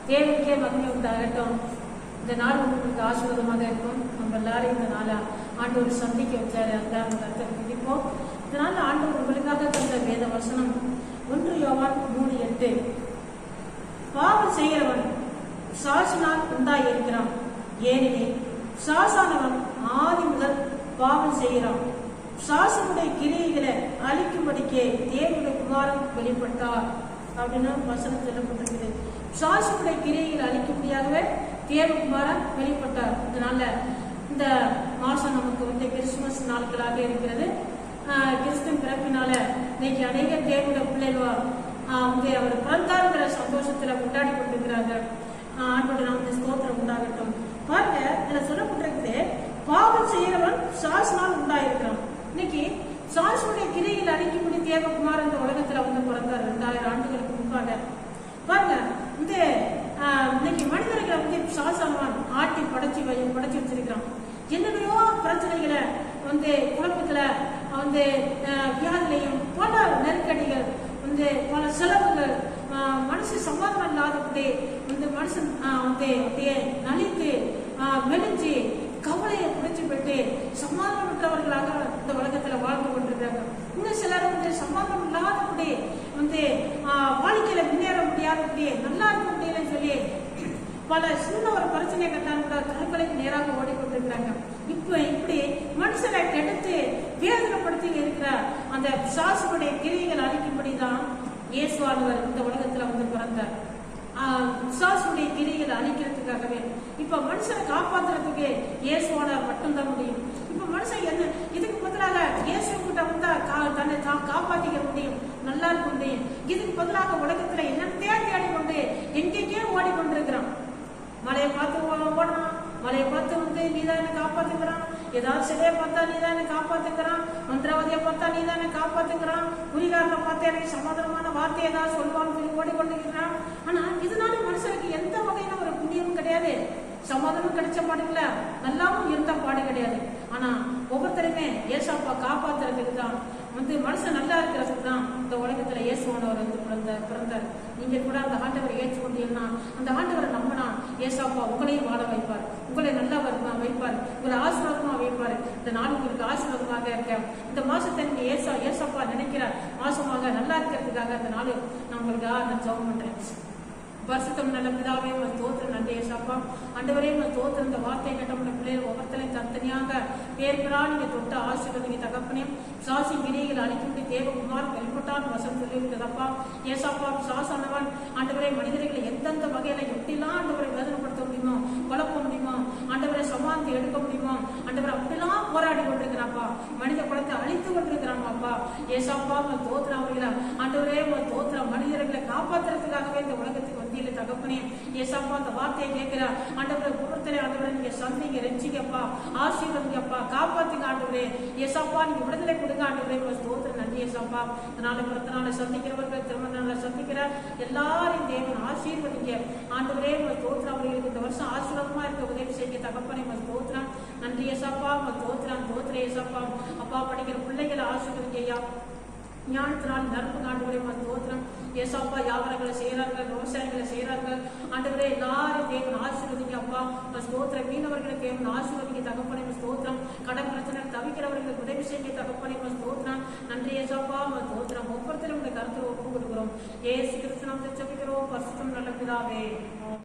தேவனுக்கே மகிமை உண்டாகட்டும். இந்த நாள் உங்களுக்கு ஆசீர்வாதமாக இருக்கும். நம்ம எல்லாரும் இந்த நாளை ஆண்டவர் சந்திக்க வச்சாரு. அதுதான் கருத்தை பிடிப்போம். இதனால ஆண்டவர் உங்களுக்காக தந்த வேத வசனம் 1 யோவான் 3:8. பாவம் செய்கிறவன் சாசினால் உண்டாயிருக்கிறான், ஏனெனில் சாசானவன் ஆதி முதல் பாவம் செய்கிறான். சாசனுடைய கிரியைகளை அழிக்கும்படிக்கே தேவனுடைய குமாரன் வெளிப்பட்டார் அப்படின்னு வசனம் சொல்லப்பட்டிருக்குது. சாசனுடைய கிரியைகளை அழிக்கும்படியாகவே தேவகுமாரன் வெளிப்பட்டார். இதனால இந்த மாசம் நமக்கு கிறிஸ்துமஸ் நாட்களாக இருக்கிறது. கிறிஸ்துவின் பிறப்பினால இன்னைக்கு அநேக தேவனுடைய பிள்ளைகள் அவர் பிறந்தாருங்கிற சந்தோஷத்துல கொண்டாடி கொண்டிருக்கிறாங்க. ஆண்டோட நமக்கு ஸ்தோத்திரம் உண்டாகட்டும். பாருங்க, இதுல சொல்லப்பட்டிருக்குது, பாவம் செய்யறவன் சாசினால் உண்டாயிருக்கிறான். இன்னைக்கு சாசுடைய கிரையில் அழிக்கும்படி தேவகுமார் இந்த உலகத்துல பிறந்தார் 2000 ஆண்டுகளுக்கு முன்பாக. பாருங்க, இந்த இன்னைக்கு மனிதர்களை சாசானவான் ஆட்டி படைச்சு வச்சிருக்கிறான். என்னென்னையோ பிரச்சனைகளை குழப்பத்துல வியாதிலையும் பல நெருக்கடிகள் பல செலவுகள் மனுஷன் சமாதானம் இல்லாதபடி மனுஷன் அப்படியே நலித்து மெலிஞ்சு கவலையை பிடிச்சு போயிட்டு சமாதானமற்றவர்களாக இந்த உலகத்துல வாழ்ந்து கொண்டிருக்காங்க. இன்னும் சிலர் சமாதானம் இல்லாதபடி வாழ்க்கையில முன்னேற முடியாதபடி நல்லா இருக்க முடியலன்னு சொல்லி பல சின்ன ஒரு பிரச்சனையை கட்டான் கூட தற்கொலைக்கு நேராக ஓடிக்கொண்டிருக்கிறாங்க. இப்படி மனுஷனை கெடுத்து வேதனைப்படுத்தி இருக்கிற அந்த சாசுடைய கிரியைகள் அழிக்கும்படிதான் இயேசுவானவர் இந்த உலகத்துல பிறந்தார். சாசுடைய கிரியைகளை அழிக்கிறதுக்காகவே. இப்ப மனுஷனை காப்பாத்துறதுக்கு இயேசுவானவர் மட்டும்தான் முடியும். இப்ப மனுஷன் என்ன இதுக்கு பதிலாக இயேசு கிட்ட வந்தா தன்னை காப்பாத்திக்க முடியும், நல்லா இருக்க முடியும். இதுக்கு பதிலாக உலகத்துல என்னத்தையே தேடி கொண்டு எங்கெங்கே ஓடிக்கொண்டிருக்கிறான். மலையை பார்த்து ஓடணும், மலையை பார்த்து நீதான் என்ன காப்பாத்துக்கிறான். ஏதாவது சிலையை பார்த்தா நீதான் என்ன காப்பாத்துக்கிறான். மந்திரவாதியை பார்த்தா நீதான் என்ன காப்பாத்துக்கிறான். குறிகாரனை பார்த்து எனக்கு சமாதானமான வார்த்தை ஏதாவது சொல்லுவான்னு சொல்லி ஓடிக்கொண்டிருக்கிறான். ஆனா இதனால மனுஷனுக்கு எந்த வகையில ஒரு புண்ணியமும் கிடையாது, சமாதானம் கிடைச்ச பாடு இல்ல, நல்லாவும் இருந்த பாடு கிடையாது. ஆனா ஒவ்வொருத்தருமே ஏசாப்பா காப்பாத்துறதுக்கு தான் மனுஷன் நல்லா இருக்கிறதுக்கு தான் இந்த உலகத்துல இயேசுவானவர் பிறந்தார். நீங்க கூட அந்த ஆண்டவரை ஏற்றுக்கொண்டீங்கன்னா, அந்த ஆண்டவரை நம்பினா ஏசாப்பா உங்களையும் வாழ வைப்பார், உங்களை நல்லா வைப்பார், உங்களை ஆசீர்வாதமா வைப்பார். இந்த நாள் உங்களுக்கு ஆசீர்வாதமாக இருக்க இந்த மாசத்தை நீங்க ஏசாப்பா நினைக்கிற மாசமாக நல்லா இருக்கிறதுக்காக இந்த நாள் நான் உங்களுக்கு ஜெபம் பண்றேன். பரிசுத்தம் நல்ல பிதாவே தோத்திரம் நன்றி ஏசாப்பா. ஆண்டவரே தோத்திரம் இந்த வார்த்தையை கேட்ட பிள்ளைகள் ஒவ்வொருத்தரையும் தனித்தனியாக பேர்பெறா நீங்க தொட்டு ஆசீர்வாதம் தகப்பனே. சாசி கிரிகள் அழிக்கும்படி தேவகுமார் வெளிப்பட்டான் வசம் சொல்லியிருக்கிறதப்பா. ஏசாப்பா சாசானவன் ஆண்டவரே மனிதர்களை எந்தெந்த வகையில எப்படிலாம் ஆண்டவரை வேதனைப்படுத்த முடியுமோ, குழப்ப முடியுமோ, ஆண்டவரை சமாளித்து எடுக்க முடியுமோ, ஆண்டவரை அப்படிலாம் போராடி கொண்டிருக்கிறாப்பா. மனித குலத்தை அழித்து கொண்டிருக்கிறாங்கப்பா. ஏசாப்பா தோத்திரம் அவர்களை ஆண்டவரே தோத்திரம் மனிதர்களை காப்பாற்றுறதுக்காகவே இந்த உலகத்துக்கு தகப்பனே. ஏசாப்பா அந்த வார்த்தையை கேட்கிற ஆண்டவரை ஒவ்வொருத்தரை ஆண்டவரை நீங்க சந்திங்க, ரெச்சிங்கப்பா, ஆசீர்வதிங்கப்பா, காப்பாத்துங்க ஆண்டவரே. ஏசாப்பா நீங்க விடுதலை கொடுங்க ஆண்டவரே. ஸ்தோத்திரம் நன்றி ஏசாப்பா. இதனால பிறந்த நாளை சந்திக்கிறவர்கள், திருமண நாளை சந்திக்கிற எல்லாரையும் தேவன் ஆசீர்வதிங்க ஆண்டவரே. ஸ்தோத்திரம் அவர்களுக்கு இந்த வருஷம் ஆசீர்வாதமா இருக்க உதவி செய்ய தகப்பனே. ஸ்தோத்திரம் நன்றி ஏசாப்பா. ஸ்தோத்திரம் தோத்திர ஏசாப்பா. அப்பா படிக்கிற பிள்ளைகளை ஆசீர்வதிங்க ஐயா. ஞானத்தினால் நறுப்பு ஆண்டவரே ஸ்தோத்திரம் ஏசாப்பா. வியாபாரங்களை செய்யறார்கள், விவசாயங்களை செய்யறார்கள் ஆண்டவரே. எல்லாரும் தேவன் ஆசீர்வதிங்க அப்பா. ஸ்தோத்திரம் மீனவர்களை தேவன் ஆசீர்வதிங்க தகப்பனே. ஸ்தோத்திரம் கடன் பிரச்சனை தவிக்கிறவர்களுக்கு உதவி செய்ய தகப்பனே. ஸ்தோத்திரம் நன்றி ஏசாப்பா. ஸ்தோத்திரம் ஒவ்வொருத்தரும் உடைய கருத்தில் ஒப்பு கொடுக்கிறோம். ஏசு கிறிஸ்து நாமத்தில் ஜெபிக்கிறோம். பரிசுத்தம் நல்ல பிதாவே.